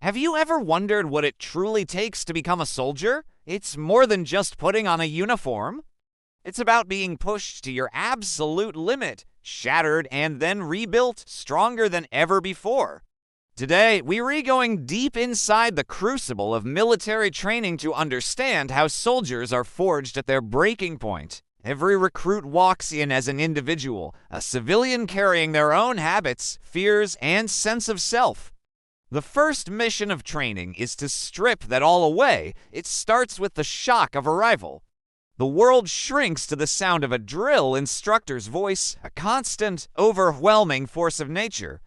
Have you ever wondered what it truly takes to become a soldier? It's more than just putting on a uniform. It's about being pushed to your absolute limit, shattered, and then rebuilt stronger than ever before. Today, we're going deep inside the crucible of military training to understand how soldiers are forged at their breaking point. Every recruit walks in as an individual, a civilian carrying their own habits, fears, and sense of self. The first mission of training is to strip that all away. It starts with the shock of arrival. The world shrinks to the sound of a drill instructor's voice, a constant, overwhelming force of nature.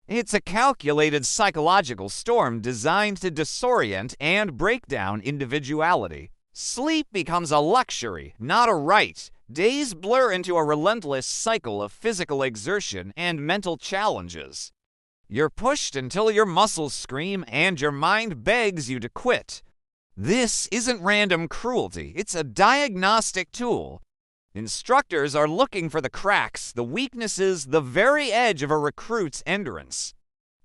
It's a calculated psychological storm designed to disorient and break down individuality. Sleep becomes a luxury, not a right. Days blur into a relentless cycle of physical exertion and mental challenges. You're pushed until your muscles scream and your mind begs you to quit. This isn't random cruelty, it's a diagnostic tool. Instructors are looking for the cracks, the weaknesses, the very edge of a recruit's endurance.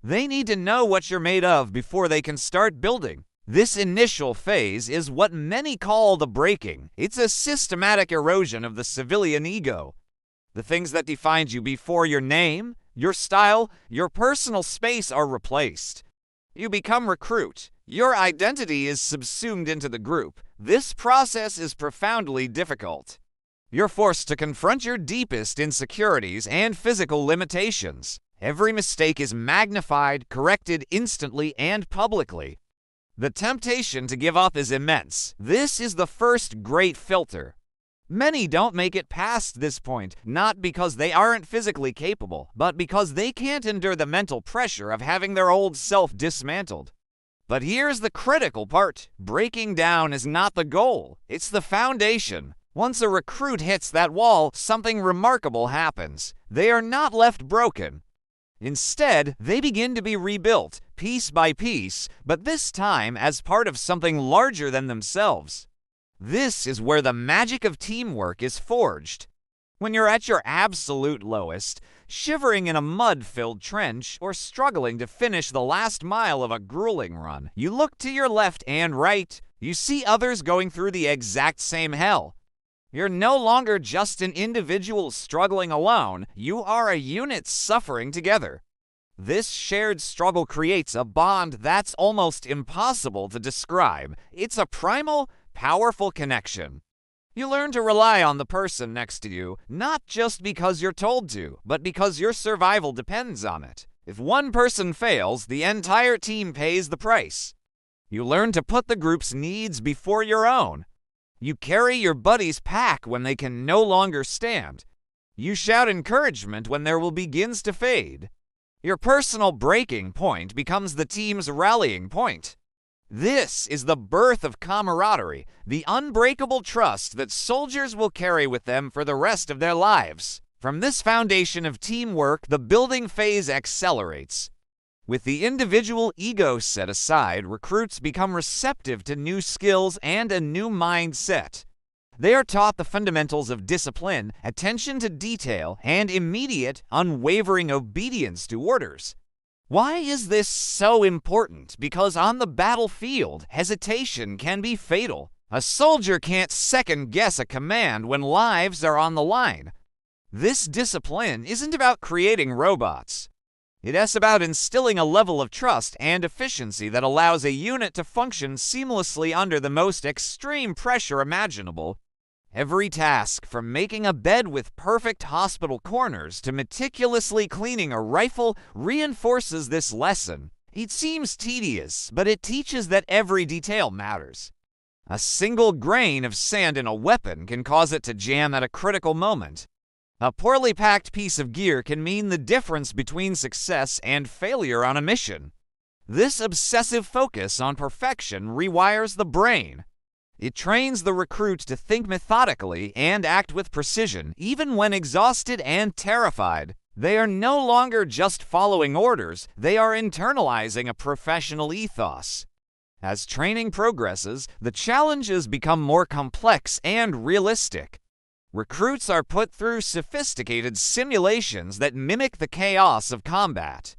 They need to know what you're made of before they can start building. This initial phase is what many call the breaking. It's a systematic erosion of the civilian ego. The things that defined you before your name, your style, your personal space are replaced. You become recruit. Your identity is subsumed into the group. This process is profoundly difficult. You're forced to confront your deepest insecurities and physical limitations. Every mistake is magnified, corrected instantly and publicly. The temptation to give up is immense. This is the first great filter. Many don't make it past this point, not because they aren't physically capable, but because they can't endure the mental pressure of having their old self dismantled. But here's the critical part. Breaking down is not the goal, it's the foundation. Once a recruit hits that wall, something remarkable happens. They are not left broken. Instead, they begin to be rebuilt, piece by piece, but this time as part of something larger than themselves. This is where the magic of teamwork is forged. When you're at your absolute lowest, shivering in a mud-filled trench, or struggling to finish the last mile of a grueling run, you look to your left and right. You see others going through the exact same hell. You're no longer just an individual struggling alone. You are a unit suffering together. This shared struggle creates a bond that's almost impossible to describe. It's a primal, powerful connection. You learn to rely on the person next to you, not just because you're told to, but because your survival depends on it. If one person fails, the entire team pays the price. You learn to put the group's needs before your own. You carry your buddy's pack when they can no longer stand. You shout encouragement when their will begins to fade. Your personal breaking point becomes the team's rallying point. This is the birth of camaraderie, the unbreakable trust that soldiers will carry with them for the rest of their lives. From this foundation of teamwork, the building phase accelerates. With the individual ego set aside, recruits become receptive to new skills and a new mindset. They are taught the fundamentals of discipline, attention to detail, and immediate, unwavering obedience to orders. Why is this so important? Because on the battlefield, hesitation can be fatal. A soldier can't second-guess a command when lives are on the line. This discipline isn't about creating robots. It is about instilling a level of trust and efficiency that allows a unit to function seamlessly under the most extreme pressure imaginable. Every task, from making a bed with perfect hospital corners to meticulously cleaning a rifle, reinforces this lesson. It seems tedious, but it teaches that every detail matters. A single grain of sand in a weapon can cause it to jam at a critical moment. A poorly packed piece of gear can mean the difference between success and failure on a mission. This obsessive focus on perfection rewires the brain. It trains the recruit to think methodically and act with precision, even when exhausted and terrified. They are no longer just following orders, they are internalizing a professional ethos. As training progresses, the challenges become more complex and realistic. Recruits are put through sophisticated simulations that mimic the chaos of combat.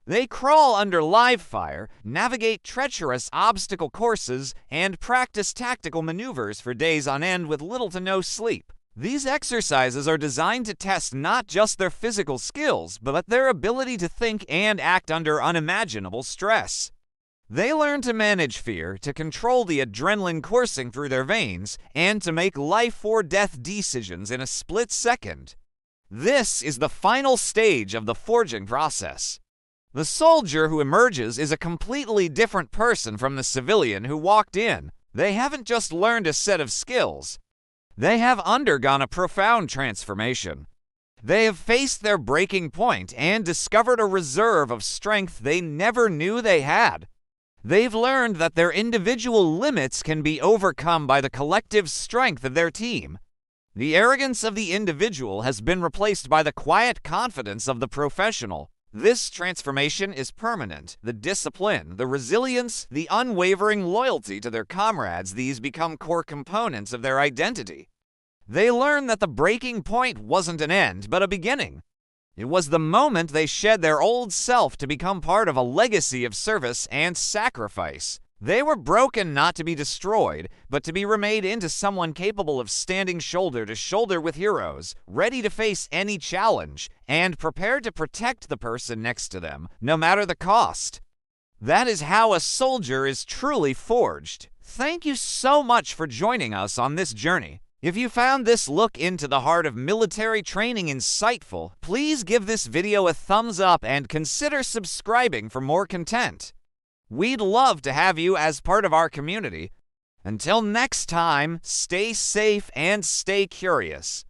They crawl under live fire, navigate treacherous obstacle courses, and practice tactical maneuvers for days on end with little to no sleep. These exercises are designed to test not just their physical skills, but their ability to think and act under unimaginable stress. They learn to manage fear, to control the adrenaline coursing through their veins, and to make life or death decisions in a split second. This is the final stage of the forging process. The soldier who emerges is a completely different person from the civilian who walked in. They haven't just learned a set of skills. They have undergone a profound transformation. They have faced their breaking point and discovered a reserve of strength they never knew they had. They've learned that their individual limits can be overcome by the collective strength of their team. The arrogance of the individual has been replaced by the quiet confidence of the professional. This transformation is permanent. The discipline, the resilience, the unwavering loyalty to their comrades, these become core components of their identity. They learn that the breaking point wasn't an end, but a beginning. It was the moment they shed their old self to become part of a legacy of service and sacrifice. They were broken not to be destroyed, but to be remade into someone capable of standing shoulder to shoulder with heroes, ready to face any challenge, and prepared to protect the person next to them, no matter the cost. That is how a soldier is truly forged. Thank you so much for joining us on this journey. If you found this look into the heart of military training insightful, please give this video a thumbs up and consider subscribing for more content. We'd love to have you as part of our community. Until next time, stay safe and stay curious.